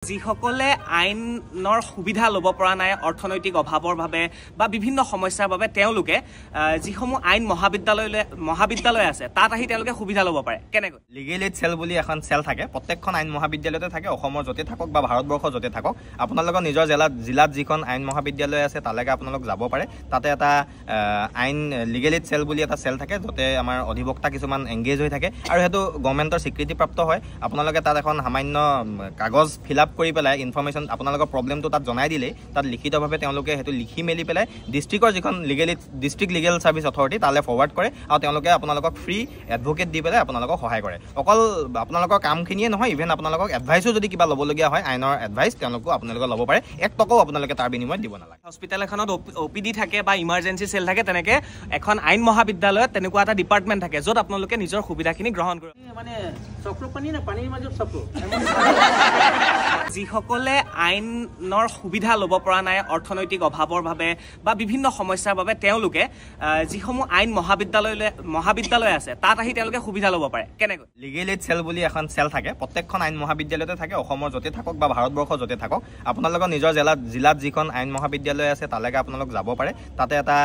যিসকলে আইনৰ সুবিধা ল'ব পৰা নাই অৰ্থনৈতিক অভাৱৰ বাবে বা বিভিন্ন সমস্যাৰ বাবে তেওঁলোকে যিসমূহ আইন মহাবিদ্যালয় আছে তাত আহি তেওঁলোকে সুবিধা ল'ব পাৰে কেনেকৈ লিগেল এইড সেল বুলি এখন সেল থাকে প্ৰত্যেকখন আইন মহাবিদ্যালয়তে থাকে অসমৰ যতে থাকক বা ভাৰতবৰ্ষৰ যতে থাকক আপোনালোকৰ নিজৰ জিলাত যিখন আইন মহাবিদ্যালয় আছে তালৈকে আপোনালোক যাব পাৰে তাতে এটা আইন লিগেল এইড সেল বুলি এটা সেল থাকে যতে আমাৰ অধিবক্তা কিছুমান এংগেজ হৈ থাকে আৰু হেতু গভৰ্ণমেণ্টৰ স্বীকৃতিপ্ৰাপ্ত হয় আপোনালোকে তাত এখন সামান্য কাগজ ফিল আপ কৰি পেলাই ইনফৰমেশ্যন আপোনালোকৰ প্ৰব্লেমটো তাত জনাই দিলে তাত লিখিতভাৱে তেওঁলোকে হেতু লিখি মেলি পেলাই ডিস্ট্ৰিক্টৰ যিখন ডিস্ট্ৰিক্ট লিগেল সাৰ্ভিস অথৰিটি তালে ফৰৱাৰ্ড কৰে আৰু তেওঁলোকে আপোনালোকক ফ্ৰী এডভোকেট দি পেলাই আপোনালোকক সহায় কৰে অকল আপোনালোকৰ কামখিনিয়ে নহয় ইভেন আপোনালোকক এডভাইসো যদি কিবা ল'বলগীয়া হয় আইনৰ এডভাইস তেওঁলোকো আপোনালোকে ল'ব পাৰে এক টকাও আপোনালোকে তাৰ বিনিময়ত দিব নালাগে হস্পিটেল এখনত ওপিডি থাকে বা ইমাৰ্জেন্সি সেল থাকে তেনেকে এখন আইন মহাবিদ্যালয়ত তেনেকুৱা এটা ডিপাৰ্টমেণ্ট থাকে য'ত আপোনালোকে নিজৰ সুবিধাখিনি গ্ৰহণ কৰে মানে চক্ৰ পানী না পানীৰ মাজত চক্ৰ যিসকলে আইনৰ সুবিধা ল'ব পৰা নাই অৰ্থনৈতিক অভাৱৰ বাবে বা বিভিন্ন সমস্যাৰ বাবে তেওঁলোকে যিসমূহ আইন মহাবিদ্যালয় আছে তাত আহি তেওঁলোকে সুবিধা ল'ব পাৰে কেনেকৈ লিগেল এইড সেল বুলি এখন সেল থাকে প্ৰত্যেকখন আইন মহাবিদ্যালয়তে থাকে অসমৰ যতে থাকক বা ভাৰতবৰ্ষৰ যতে থাকক আপোনালোকৰ নিজৰ জিলাত যিখন আইন মহাবিদ্যালয় আছে তালৈকে আপোনালোক যাব পাৰে তাতে এটা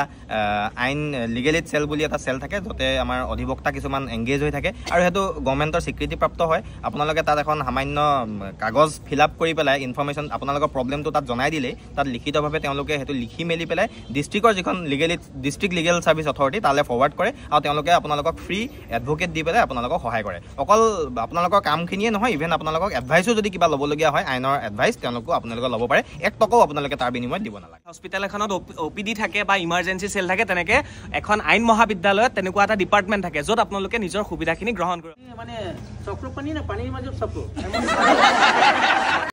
আইন লিগেল এইড সেল বুলি এটা সেল থাকে যতে আমাৰ অধিবক্তা কিছুমান এংগেজ হৈ থাকে আৰু হেতু গভৰ্ণমেণ্টৰ স্বীকৃতিপ্ৰাপ্ত হয় আপোনালোকে তাত এখন সামান্য কাগজ ফিল আপ কৰি পেলাই ইনফৰমেশ্যন আপোনালোকৰ প্ৰব্লেমটো তাত জনাই দিলে তাত লিখিতভাৱে তেওঁলোকে হেতু লিখি মেলি পেলাই ডিস্ট্ৰিক্টৰ যিখন ডিস্ট্ৰিক্ট লিগেল সাৰ্ভিস অথৰিটি তালে ফৰৱাৰ্ড কৰে আৰু তেওঁলোকে আপোনালোকক ফ্ৰী এডভোকেট দি পেলাই আপোনালোকক সহায় কৰে অকল আপোনালোকৰ কামখিনিয়ে নহয় ইভেন আপোনালোকক এডভাইসো যদি কিবা ল'বলগীয়া হয় আইনৰ এডভাইস তেওঁলোকো আপোনালোকে ল'ব পাৰে এক টকাও আপোনালোকে তাৰ বিনিময়ত দিব নালাগে হস্পিটেল এখনত ওপিডি থাকে বা ইমাৰ্জেন্সি সেল থাকে তেনেকে এখন আইন মহাবিদ্যালয়ত তেনেকুৱা এটা ডিপাৰ্টমেণ্ট থাকে য'ত আপোনালোকে নিজৰ সুবিধাখিনি গ্ৰহণ কৰে মানে চক্ৰ পানী না পানীৰ মাজত চক্ৰ